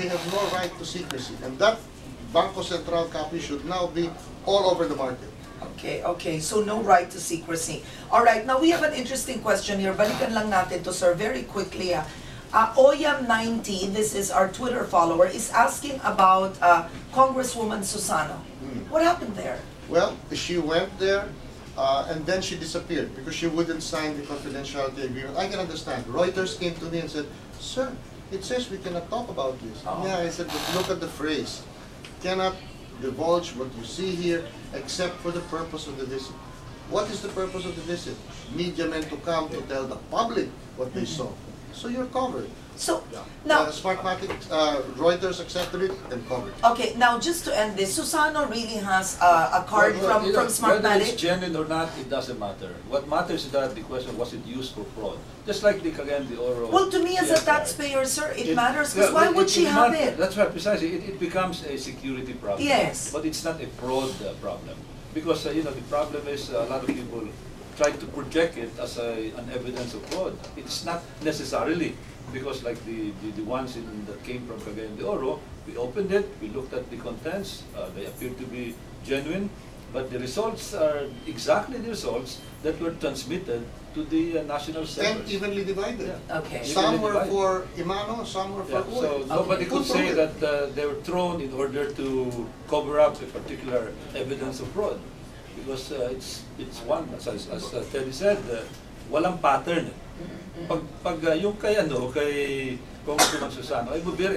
they have no right to secrecy. And that Bangko Sentral copy should now be all over the market. Okay, okay. So no right to secrecy. All right, now we have an interesting question here. Balikan lang natin to sir very quickly. Oyam90, this is our Twitter follower, is asking about Congresswoman Susano. What happened there? Well, she went there and then she disappeared because she wouldn't sign the confidentiality agreement. I can understand. Reuters came to me and said, "Sir, it says we cannot talk about this." Oh. Yeah, I said, but look at the phrase. Cannot divulge what you see here except for the purpose of the visit. What is the purpose of the visit? Media men to come to tell the public what they saw. So you're covered. So, now, Smartmatic, Reuters accepted it and covered. okay, now just to end this, Susano really has a card from Whether Smartmatic? it's genuine or not, it doesn't matter. What matters is that the question, was it used for fraud? Just like the Cagayan de Oro. Well, to me as a CFR. taxpayer, sir, it matters because why would she have it? That's right, precisely. It becomes a security problem. Yes. But it's not a fraud problem. Because, the problem is a lot of people try to project it as an evidence of fraud. It's not necessarily. Because like the ones that came from Cagayan de Oro, we opened it, we looked at the contents, they appear to be genuine, but the results are exactly the results that were transmitted to the national servers. And evenly divided. Yeah. Okay. Some were for Imano, some were for Yeah, Uy. so nobody could Who say told it? that they were thrown in order to cover up a particular evidence of fraud. Because it's one, as Terry said, walang pattern. Pag yung kay Congresswoman Susano, I would be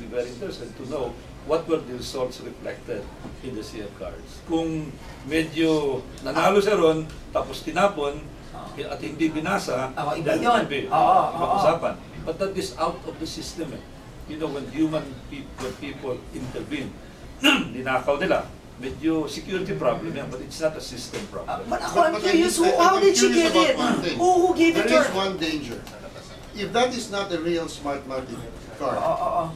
very interested to know what were the results reflected in the CF cards. Kung medyo nanalo siya ron, tapos tinapon, at hindi binasa, iba then yun. maybe, Oo, ibang oo. usapan. But that is out of the system. When people intervene, ninakaw nila. Medyo security problem yan, but it's not a system problem. But ako, I'm curious, how did she get it? Who gave it to There is her? one danger. If that is not a real Smartmatic card,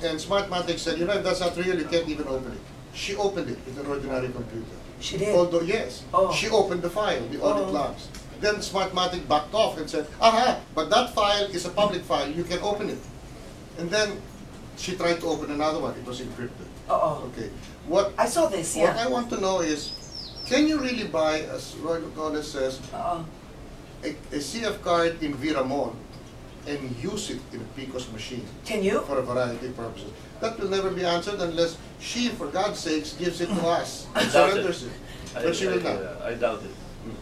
and Smartmatic said, if that's not real, you can't even open it. She opened it with an ordinary computer. She did? Although, yes, she opened the file, the audit logs. Then Smartmatic backed off and said, but that file is a public file, you can open it. And then she tried to open another one, it was encrypted. Okay. I saw this, What yeah. I want to know is, can you really buy, as Roilo Golez says, a CF card in Viramon and use it in a PICOS machine? Can you? For a variety of purposes. That will never be answered unless she, for God's sakes, gives it to us and surrenders it. But she will not. I doubt it.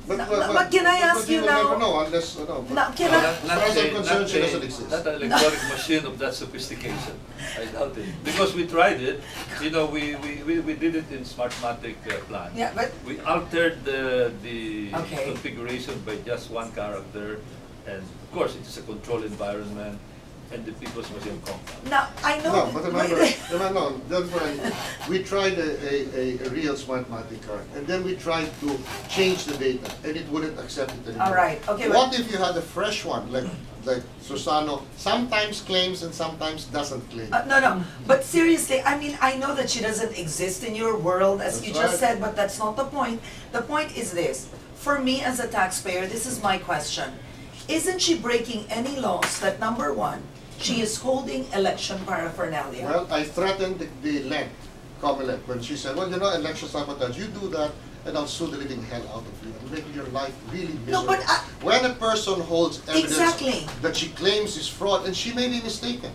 But can I ask you will now? never know unless, Now, can I? as far as I'm concerned, she doesn't exist. Not an electronic machine of that sophistication. I doubt it. Because we tried it, we did it in Smartmatic plan. Yeah, but We altered the Okay. configuration by just one character, and of course it is a controlled environment, and the people's machine compound. now I know. No, but remember, that's why we tried a real Smartmatic card, and then we tried to change the data, and it wouldn't accept it anymore. All right. Okay. What if you had a fresh one, like Susano, sometimes claims and sometimes doesn't claim? No. But seriously, I mean, I know that she doesn't exist in your world, as That's you just right. said, but that's not the point. The point is this. For me as a taxpayer, this is my question. Isn't she breaking any laws that, number one, she is holding election paraphernalia? Well, I threatened the LEC, COMELEC, when she said, election sabotage, you do that, and I'll sue the living hell out of you and make your life really No, miserable. but when a person holds evidence Exactly. that she claims is fraud, and she may be mistaken,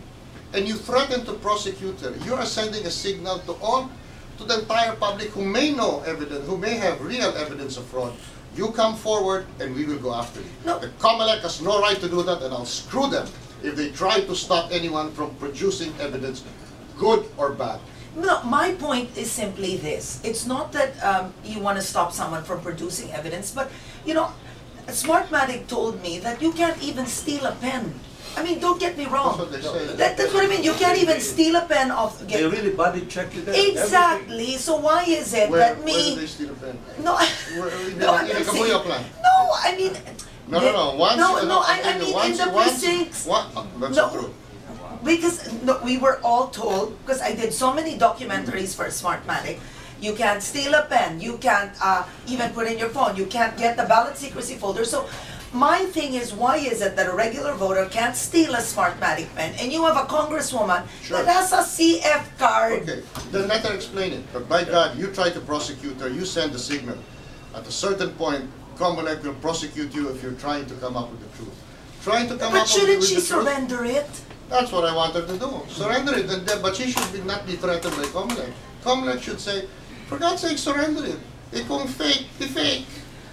and you threaten to prosecute her, you are sending a signal to the entire public who may know evidence, who may have real evidence of fraud. You come forward, and we will go after you. No. The COMELEC has no right to do that, and I'll screw them if they try to stop anyone from producing evidence, good or bad. No, my point is simply this. It's not that you want to stop someone from producing evidence, but, Smartmatic told me that you can't even steal a pen. I mean, don't get me wrong. That's what they say. That's what I mean. You can't even steal a pen off. They really body check you there. Exactly. So why is it Where that did they me? steal a pen? No, no, I'm not saying. No, I mean. No. Once, I mean in the precincts. That's No. not true. Because we were all told, because I did so many documentaries for Smartmatic, you can't steal a pen, you can't even put in your phone, you can't get the ballot secrecy folder. So my thing is, why is it that a regular voter can't steal a Smartmatic pen and you have a congresswoman Sure. that has a CF card? Okay, then let her explain it. But by God, you try to prosecute her, you send the signal. At a certain point, Commonwealth will prosecute you if you're trying to come up with the truth. Trying to come But up with shouldn't the she truth. surrender it? That's what I want her to do. Surrender it, and then, but she should not be threatened by Commonwealth. Commonwealth should say, for God's sake, surrender it. Kung fake, be fake.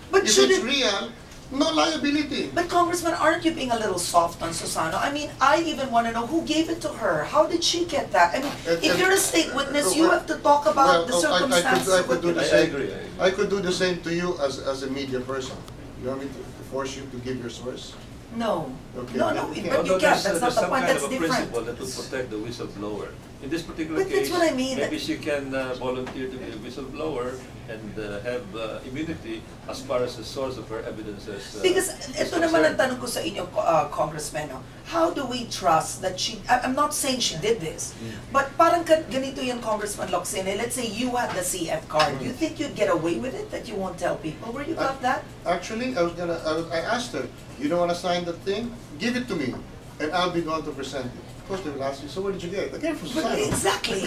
But If should it's it? real, no liability. But Congressman, aren't you being a little soft on Susano? I mean, I even want to know who gave it to her. How did she get that? I mean, if you're a state witness, you have to talk about the circumstances. I could do the I same. agree. I could do the same to you as a media person. You want me to force you to give your source? No. Okay. No, no, Okay. but you Although can't. there's That's not the some point. kind That's of a different. principle that would protect the whistleblower. In this particular But that's case, what I mean. maybe she can volunteer to be a whistleblower and have immunity as far as the source of her evidences. Because is ito naman ang concerned. tanong ko sa inyo, Congressman, no? How do we trust that she, I'm not saying she did this, but parang ganito yan, Congressman Locsin, let's say you had the CF card, you think you'd get away with it, that you won't tell people where you got that? Actually, I asked her, you don't want to sign the thing? Give it to me, and I'll be the one to present it. Of course, they will ask you, so where did you get it? I get it from But Susano. exactly.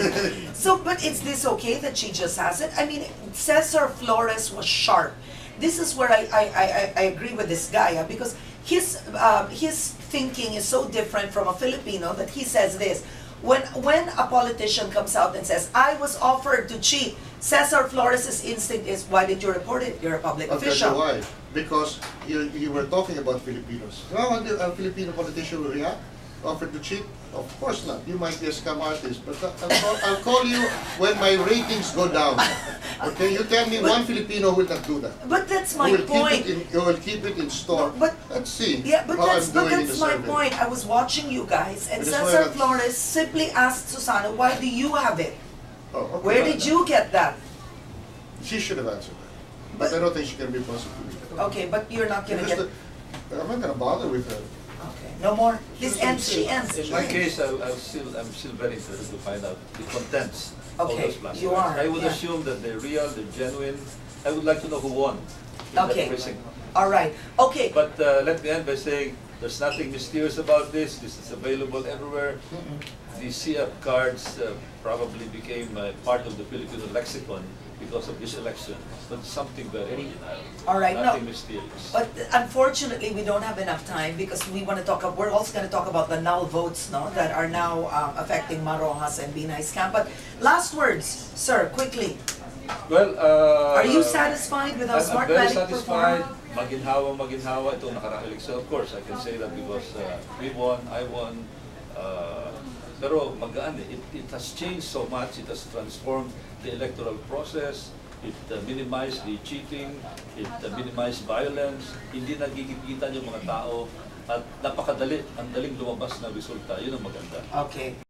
So, but is this okay that she just has it? I mean, Cesar Flores was sharp. This is where I agree with this guy, because his thinking is so different from a Filipino that he says this. When a politician comes out and says, I was offered to cheat, Cesar Flores' instinct is, why did you report it? You're a public I'll tell you official. why. Because you were talking about Filipinos. How would a Filipino politician will react? Offered to cheat? Of course not. You might be a scam artist, but I'll call you when my ratings go down. Okay, you tell me one Filipino will not do that. But that's Who my will point. You will keep it in store. No, but- let's see Yeah, but how that's, I'm doing in the my survey. point. I was watching you guys, and But that's why Cesar I'm- Flores simply asked Susano, why do you have it? Oh, okay, Where well, did you get that? She should have answered that. But I don't think she can be prosecuted. Okay, but you're not gonna Because get... I'm not gonna bother with her. Okay, no more. This She ends, she doesn't ends. In my case, I'm still very interested to find out the contents of Okay, those plastic you are, bags. I would yeah. assume that they're real, they're genuine. I would like to know who won in Okay. that precinct. All right, okay. But let me end by saying there's nothing mysterious about this. This is available everywhere. The CF cards probably became part of the Filipino lexicon because of this election, but something very All right, no. nothing mysterious. But unfortunately, we don't have enough time because we want to talk. We're also going to talk about the null votes, no, that are now affecting Marojas and Binay's camp. But last words, sir, quickly. Well, Are you satisfied with how I'm very Smartmatic satisfied. performed? Maginhawa itong nakaraang eleksyon. Of course, I can say that because we won, I won. Pero magaan eh. It has changed so much. It has transformed the electoral process. It minimized the cheating. It minimized violence. Hindi nagigigitan yung mga tao. At napakadali, ang daling lumabas na resulta. Yun ang maganda. Okay.